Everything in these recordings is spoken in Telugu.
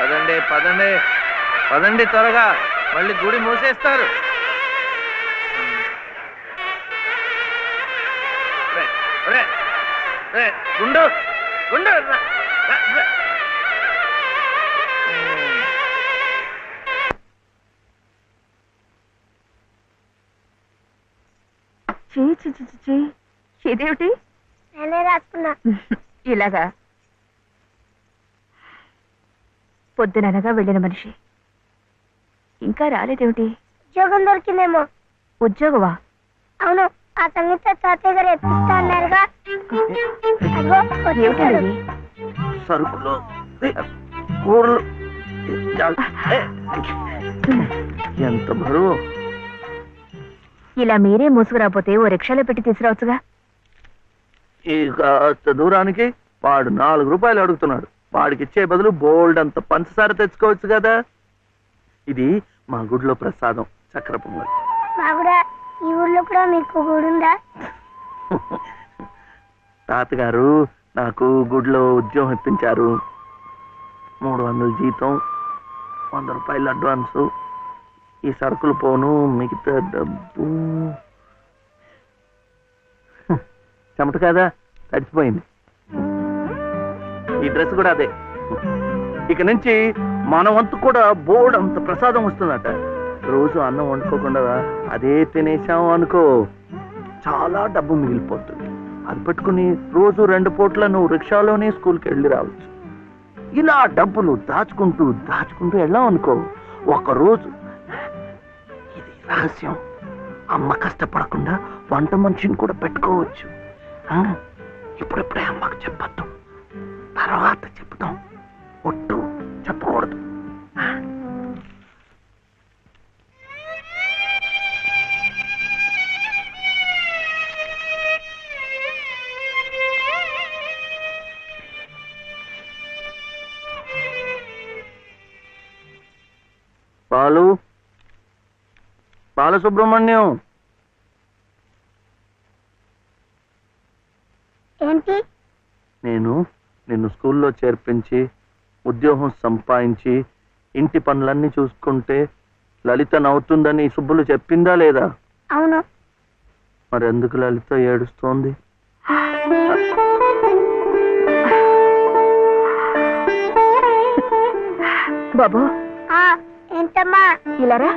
పదండి పదండి పదండి త్వరగా, మళ్ళీ గుడి మూసేస్తారు. గుండు గుండు ఇదేమిటి? నేనే రాసుకున్నా. ఇలాగా పొద్దుననగా వెళ్ళిన మనిషి ఇంకా రాలేదేమిటి? ఉద్యోగం దొరికిందేమో. ఉద్యోగమా? అవును, ఆ సంగీత తాతయ్య గారు ఎప్పిస్తా అన్నారుగా. ఏమిటండి? సరుకులు, కూరలు, ఎంత బరువు. ఇలా మీరే మూసుకురాపోతే ఓ రిక్షాలో పెట్టి తీసుకురావచ్చుగా. ఈ కాస్త దూరానికి వాడు 4 రూపాయలు అడుగుతున్నాడు. వాడికి ఇచ్చే బదులు బోల్డ్ అంత పంచదార తెచ్చుకోవచ్చు కదా. ఇది మా గుడిలో ప్రసాదం, చక్కెర పొంగల్. మా కూడా ఈ ఊర్లో కూడా మీకు గుడి ఉందా? తాతగారు నాకు గుడిలో ఉద్యోగం ఇప్పించారు. 300 జీతం, 100 రూపాయలు అడ్వాన్సు, ఈ సరుకులు పోను, మిగతా డబ్బు చెమట కదా తడిచిపోయింది. ఈ డ్రెస్ కూడా అదే. ఇక నుంచి మన వంతు కూడా బోర్డు అంత ప్రసాదం వస్తుందట. రోజు అన్నం వండుకోకుండా అదే తినేసాం అనుకో, చాలా డబ్బు మిగిలిపోతుంది. అది పట్టుకుని రోజు 2 పూట్ల నువ్వు రిక్షాలోనే స్కూల్కి వెళ్ళి రావచ్చు. ఇలా డబ్బులు దాచుకుంటూ దాచుకుంటూ వెళ్ళాం అనుకో, ఒకరోజు, ఇది రహస్యం, అమ్మ కష్టపడకుండా వంట మనిషిని కూడా పెట్టుకోవచ్చు. ఇప్పుడిప్పుడే అమ్మకు చెప్పద్దు, తర్వాత చెప్తాం. ఒట్టు చెప్పకూడదు. పాలు, బాలసుబ్రహ్మణ్యం. ఏంటి? నేను నిన్ను స్కూల్లో చేర్పించి ఉద్యోగం సంపాదించి ఇంటి పనులన్నీ చూసుకుంటే లలిత నవ్వుతుందని సుబ్బులు చెప్పిందా లేదా? అవును. మరి ఎందుకు లలిత ఏడుస్తోంది? బాబు. ఏంటమ్మా? ఇలారా.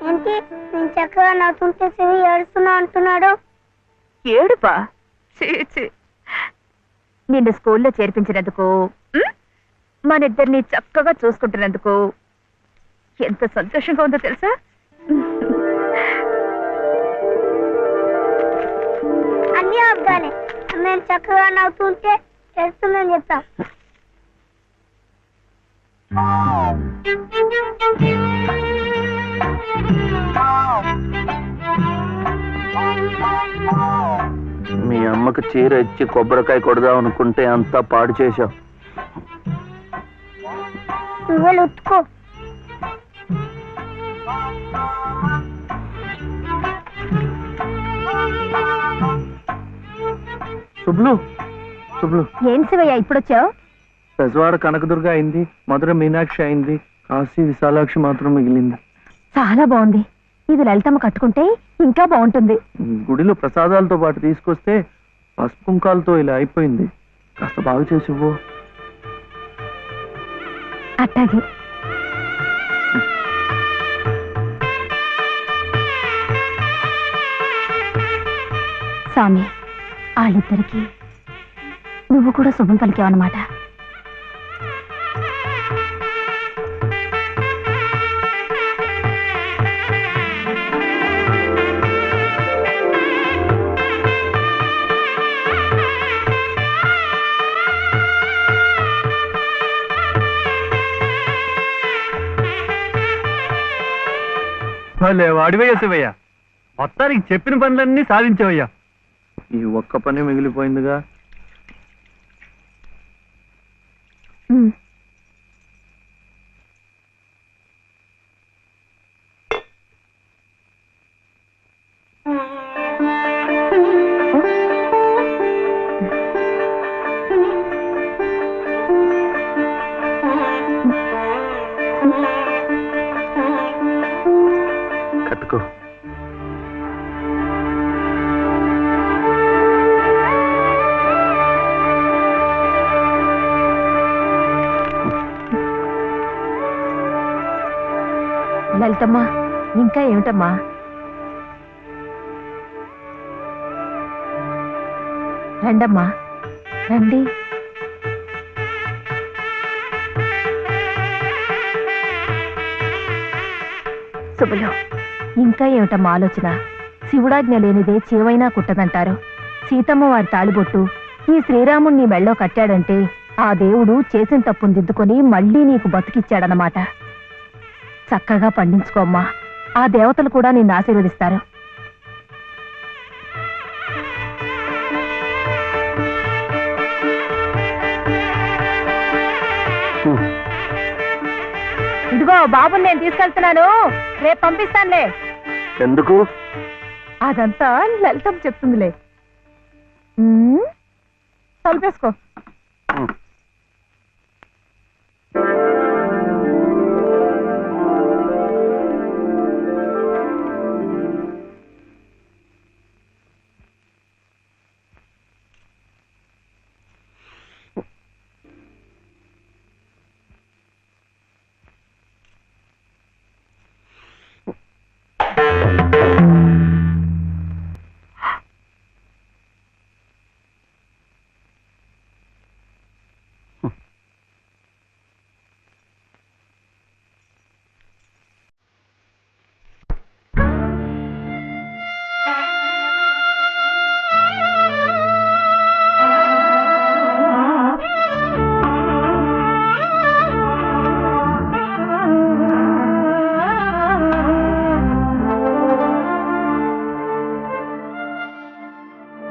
ఏంటి నేను చక్కగా నవ్వుతుంటే చెవి ఏడుస్తున్నా అంటున్నాడు? ఏడుపా? నిన్ను స్కూల్లో చేర్పించినందుకు, మనిద్దరిని చక్కగా చూసుకుంటున్నందుకు ఎంత సంతోషంగా ఉందో తెలుసా? అన్నీ అబ్బానే. నేను చక్కగా నవ్వుతుంటే ఏడుస్తుందని చెప్తాం. మీ అమ్మకు చీర ఇచ్చి కొబ్బరికాయ కొడదాం అనుకుంటే అంతా పాడు చేశావు. నువ్వే ఉత్తుకో. శుభ్లు, శుభ్లు. ఏం శివయ్య ఇప్పుడొచ్చావు? పెజవాడ కనకదుర్గ అయింది, మధుర మీనాక్షి అయింది, కాశీ విశాలాక్షి మాత్రం మిగిలింది. చాలా బాగుంది. ఇది లలితమ్మ కట్టుకుంటే ఇంకా బాగుంటుంది. గుడిలో ప్రసాదాలతో పాటు తీసుకొస్తే పసుపు కుంకాలతో ఇలా అయిపోయింది. కాస్త బాగు చేసి ఇవ్వు. అట్టాగే. స్వామి, వాళ్ళిద్దరికి నువ్వు కూడా శుభం పలికావన్నమాట. వాడివయ్యా శివయ్య, మొత్తానికి చెప్పిన పనులన్నీ సాధించవయ్యా. ఈ ఒక్క పని మిగిలిపోయిందిగా. లలితమ్మా ఇంకా ఏమిటమ్మా? రండమ్మా రండి. శుభలో ఇంకా ఏమిటమ్మా ఆలోచన? శివుడాజ్ఞ లేనిదే చీవైనా కుట్టదంటారు. సీతమ్మ వారి తాళిబొట్టు ఈ శ్రీరాముణ్ణి మెళ్ళో కట్టాడంటే ఆ దేవుడు చేసిన తప్పును దిద్దుకొని మళ్ళీ నీకు బతికిచ్చాడనమాట. చక్కగా పండించుకోమ్మా, ఆ దేవతలు కూడా నిన్ను ఆశీర్వదిస్తారు. ఇదిగో బాబుని నేను తీసుకెళ్తున్నాను, రేపు పంపిస్తానులే. ఎందుకు? అదంతా లలితం చెప్తుందిలే. తలుపేసుకో.